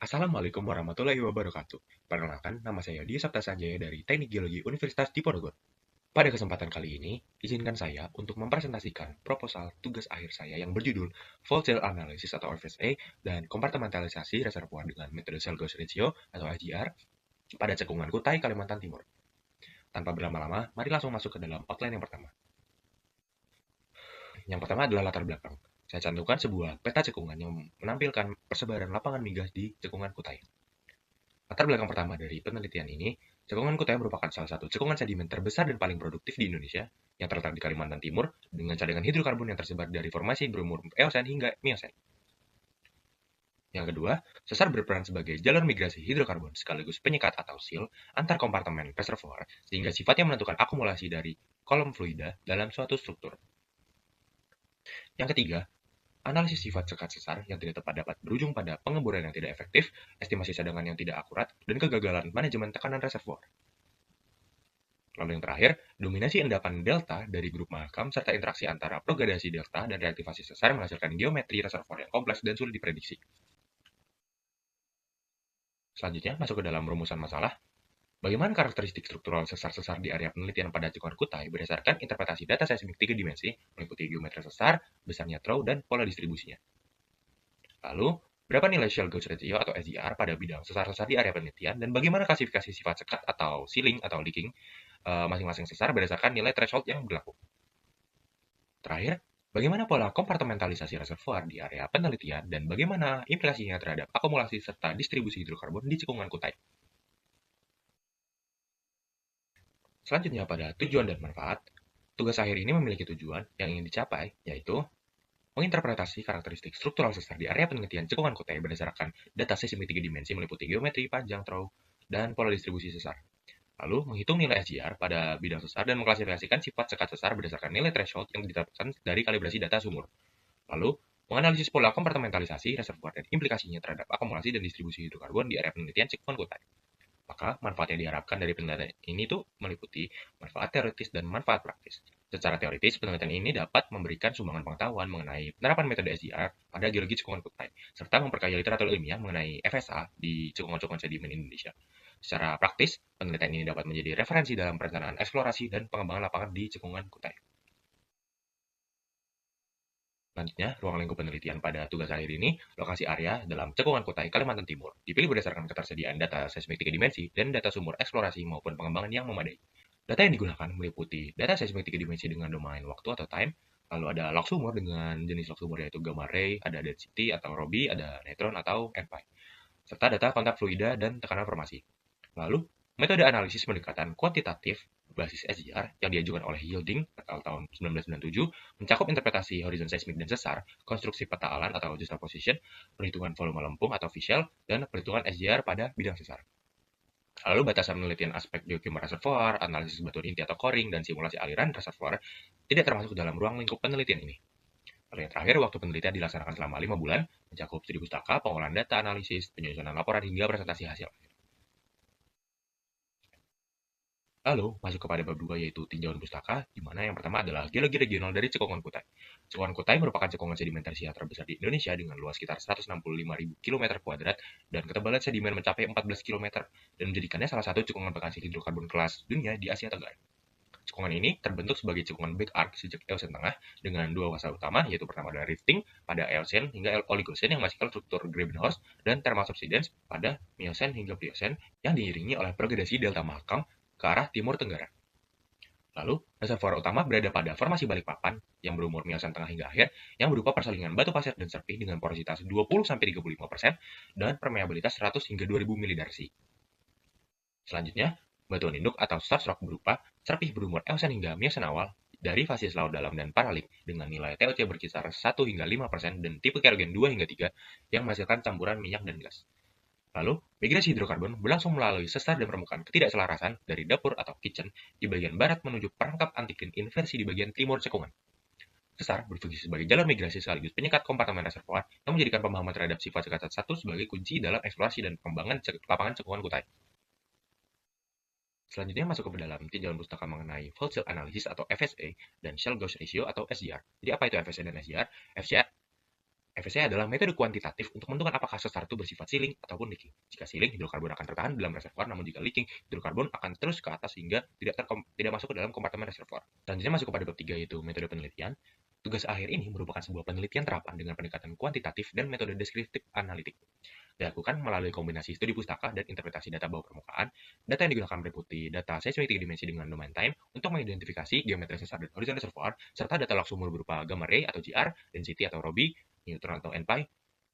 Assalamualaikum warahmatullahi wabarakatuh. Perkenalkan, nama saya Dia Sapta Sanjaya dari Teknik Geologi Universitas Diponegoro. Pada kesempatan kali ini, izinkan saya untuk mempresentasikan proposal tugas akhir saya yang berjudul Fault Zone Analysis atau FSA dan kompartementalisasi reservoir dengan metode Shell Gauge Ratio atau SGR pada cekungan Kutai, Kalimantan Timur. Tanpa berlama-lama, mari langsung masuk ke dalam outline yang pertama. Yang pertama adalah latar belakang. Saya cantumkan sebuah peta cekungan yang menampilkan persebaran lapangan migas di cekungan Kutai. Latar belakang pertama dari penelitian ini, cekungan Kutai merupakan salah satu cekungan sedimen terbesar dan paling produktif di Indonesia yang terletak di Kalimantan Timur dengan cadangan hidrokarbon yang tersebar dari formasi berumur Eosen hingga Miosen. Yang kedua, sesar berperan sebagai jalur migrasi hidrokarbon sekaligus penyekat atau seal antar kompartemen reservoir sehingga sifatnya menentukan akumulasi dari kolom fluida dalam suatu struktur. Yang ketiga, analisis sifat sekat sesar yang tidak tepat dapat berujung pada pengeboran yang tidak efektif, estimasi cadangan yang tidak akurat, dan kegagalan manajemen tekanan reservoir. Lalu yang terakhir, dominasi endapan delta dari grup makam serta interaksi antara progradasi delta dan reaktivasi sesar menghasilkan geometri reservoir yang kompleks dan sulit diprediksi. Selanjutnya, masuk ke dalam rumusan masalah. Bagaimana karakteristik struktural sesar-sesar di area penelitian pada cekungan Kutai berdasarkan interpretasi data seismik 3 dimensi meliputi geometri sesar, besarnya trough, dan pola distribusinya. Lalu, berapa nilai Shell Gauge Ratio atau SGR pada bidang sesar-sesar di area penelitian dan bagaimana klasifikasi sifat sekat atau sealing atau leaking masing-masing sesar berdasarkan nilai threshold yang berlaku. Terakhir, bagaimana pola kompartementalisasi reservoir di area penelitian dan bagaimana implikasinya terhadap akumulasi serta distribusi hidrokarbon di cekungan Kutai. Selanjutnya pada tujuan dan manfaat, tugas akhir ini memiliki tujuan yang ingin dicapai, yaitu menginterpretasi karakteristik struktural sesar di area penelitian cekungan Kutai berdasarkan data seismik 3 dimensi meliputi geometri, panjang, trough, dan pola distribusi sesar. Lalu, menghitung nilai SGR pada bidang sesar dan mengklasifikasikan sifat sekat sesar berdasarkan nilai threshold yang ditetapkan dari kalibrasi data sumur. Lalu, menganalisis pola kompartementalisasi reservoir dan implikasinya terhadap akumulasi dan distribusi hidrokarbon di area penelitian cekungan Kutai. Maka, manfaat yang diharapkan dari penelitian ini tuh meliputi manfaat teoritis dan manfaat praktis. Secara teoritis, penelitian ini dapat memberikan sumbangan pengetahuan mengenai penerapan metode SGR pada geologi cekungan Kutai, serta memperkaya literatur ilmiah mengenai FSA di cekungan-cekungan sedimen Indonesia. Secara praktis, penelitian ini dapat menjadi referensi dalam perencanaan eksplorasi dan pengembangan lapangan di cekungan Kutai. Selanjutnya, ruang lingkup penelitian pada tugas akhir ini, lokasi area dalam cekungan Kutai, Kalimantan Timur, dipilih berdasarkan ketersediaan data seismik 3 dimensi dan data sumur eksplorasi maupun pengembangan yang memadai. Data yang digunakan meliputi data seismik 3 dimensi dengan domain waktu atau time, lalu ada log sumur dengan jenis log sumur yaitu gamma ray, ada density atau Robi, ada neutron atau NPy, serta data kontak fluida dan tekanan formasi. Lalu, metode analisis pendekatan kuantitatif berbasis SGR yang diajukan oleh Yielding pada tahun 1997 mencakup interpretasi horizon seismik dan sesar, konstruksi peta alan atau juxtaposition, perhitungan volume lempung atau visual, dan perhitungan SGR pada bidang sesar. Lalu batasan penelitian aspek geochemical reservoir, analisis batuan inti atau coring, dan simulasi aliran reservoir tidak termasuk dalam ruang lingkup penelitian ini. Lalu yang terakhir, waktu penelitian dilaksanakan selama 5 bulan, mencakup studi pustaka, pengolahan data analisis, penyusunan laporan, hingga presentasi hasil. Lalu, masuk kepada bab 2 yaitu tinjauan pustaka, di mana yang pertama adalah geologi regional dari cekungan Kutai. Cekungan Kutai merupakan cekungan sedimen tersier terbesar di Indonesia dengan luas sekitar 165.000 km kuadrat dan ketebalan sedimen mencapai 14 km dan menjadikannya salah satu cekungan penghasil hidrokarbon kelas dunia di Asia Tenggara. Cekungan ini terbentuk sebagai cekungan back arc sejak Eosen Tengah dengan dua fase utama, yaitu pertama adalah rifting pada Eosen hingga Oligocene yang menghasilkan struktur Grabenhaus dan thermal subsidence pada Miocene hingga Pliocene yang diiringi oleh progresi delta Mahakam ke arah timur tenggara. Lalu, reservoir utama berada pada formasi Balikpapan yang berumur Miocene tengah hingga akhir yang berupa persalingan batu pasir dan serpih dengan porositas 20-35% dan permeabilitas 100 hingga 2000 milidarsi. Selanjutnya, batuan induk atau source rock berupa serpih berumur Eosen hingga Miocene awal dari fasis laut dalam dan paralip dengan nilai TOC berkisar 1 hingga 5% dan tipe kerogen 2 hingga 3 yang menghasilkan campuran minyak dan gas. Lalu, migrasi hidrokarbon berlangsung melalui sesar dan permukaan ketidakselarasan dari dapur atau kitchen di bagian barat menuju perangkap antiklin inversi di bagian timur cekungan. Sesar berfungsi sebagai jalur migrasi sekaligus penyekat kompartemen reservoir yang menjadikan pemahaman terhadap sifat sekat satu sebagai kunci dalam eksplorasi dan pengembangan lapangan cekungan Kutai. Selanjutnya masuk ke dalam tinjauan pustaka mengenai fault zone analysis atau FSA dan Shell Gauge Ratio atau SGR. Jadi apa itu FSA dan SGR? FSC adalah metode kuantitatif untuk menentukan apakah sesar itu bersifat sealing ataupun leaking. Jika sealing, hidrokarbon akan tertahan dalam reservoir, namun jika leaking, hidrokarbon akan terus ke atas sehingga tidak masuk ke dalam kompartemen reservoir. Selanjutnya masuk kepada bab 3 yaitu metode penelitian. Tugas akhir ini merupakan sebuah penelitian terapan dengan pendekatan kuantitatif dan metode deskriptif analitik. Dilakukan melalui kombinasi studi pustaka dan interpretasi data bawah permukaan. Data yang digunakan meliputi data seismik 3 dimensi dengan domain time untuk mengidentifikasi geometri sesar dan horizon reservoir, serta data log sumur berupa gamma ray atau GR, density atau Robi, neutron atau NPI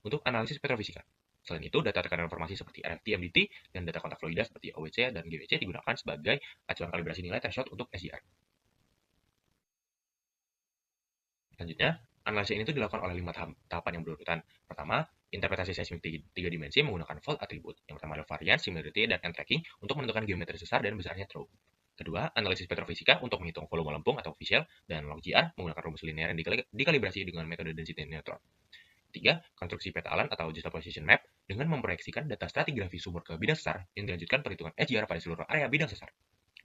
untuk analisis petrofisika. Selain itu, data tekanan informasi seperti RFT, MDT, dan data kontak fluida seperti OWC dan GWC digunakan sebagai acuan kalibrasi nilai threshold untuk SGR. Selanjutnya, analisis ini dilakukan oleh 5 tahapan yang berurutan. Pertama, interpretasi seismik 3 dimensi menggunakan fault attribute. Yang pertama adalah variance, similarity, dan end tracking untuk menentukan geometri sesar dan besarnya throw. Kedua, analisis petrofisika untuk menghitung volume lempung atau official, dan log GR menggunakan rumus linear yang dikalibrasi dengan metode density neutron. Ketiga, konstruksi peta alan atau juxtaposition map dengan memproyeksikan data stratigrafi sumur ke bidang sesar yang dilanjutkan perhitungan SGR pada seluruh area bidang sesar.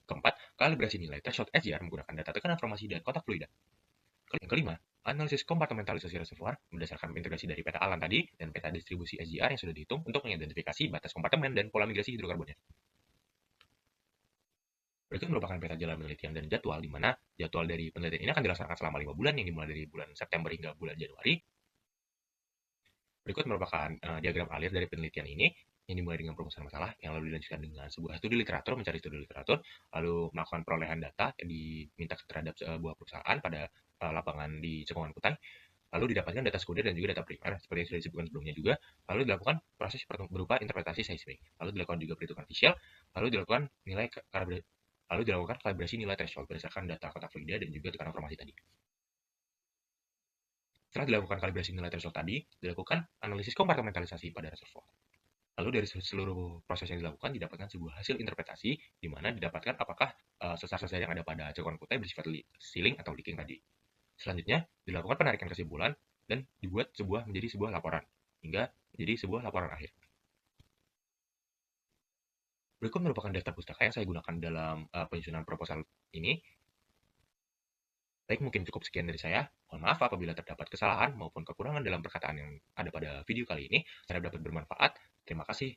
Keempat, kalibrasi nilai threshold SGR menggunakan data tekanan formasi dan kontak fluida. Yang kelima, analisis kompartementalisasi reservoir berdasarkan integrasi dari peta alan tadi dan peta distribusi SGR yang sudah dihitung untuk mengidentifikasi batas kompartemen dan pola migrasi hidrokarbonnya. Berikut merupakan peta jalan penelitian dan jadwal, di mana jadwal dari penelitian ini akan dilaksanakan selama 5 bulan, yang dimulai dari bulan September hingga bulan Januari. Berikut merupakan diagram alir dari penelitian ini, yang dimulai dengan perumusan masalah, yang lalu dilanjutkan dengan sebuah studi literatur, mencari studi literatur, lalu melakukan perolehan data yang diminta terhadap sebuah perusahaan pada lapangan di Cekungan Kutai, lalu didapatkan data sekunder dan juga data primer, seperti yang sudah disebutkan sebelumnya juga, lalu dilakukan proses berupa interpretasi seismik, lalu dilakukan juga perhitungan visual, lalu dilakukan kalibrasi nilai threshold berdasarkan data kotak fluida dan juga tekanan formasi tadi. Setelah dilakukan kalibrasi nilai threshold tadi, dilakukan analisis kompartementalisasi pada reservoir. Lalu dari seluruh proses yang dilakukan didapatkan sebuah hasil interpretasi, di mana didapatkan apakah sesar-sesar yang ada pada Cekungan Kutai bersifat sealing atau leaking tadi. Selanjutnya dilakukan penarikan kesimpulan dan dibuat menjadi sebuah laporan hingga menjadi sebuah laporan akhir. Berikut merupakan daftar pustaka yang saya gunakan dalam penyusunan proposal ini. Baik, mungkin cukup sekian dari saya. Mohon maaf apabila terdapat kesalahan maupun kekurangan dalam perkataan yang ada pada video kali ini. Saya dapat bermanfaat. Terima kasih.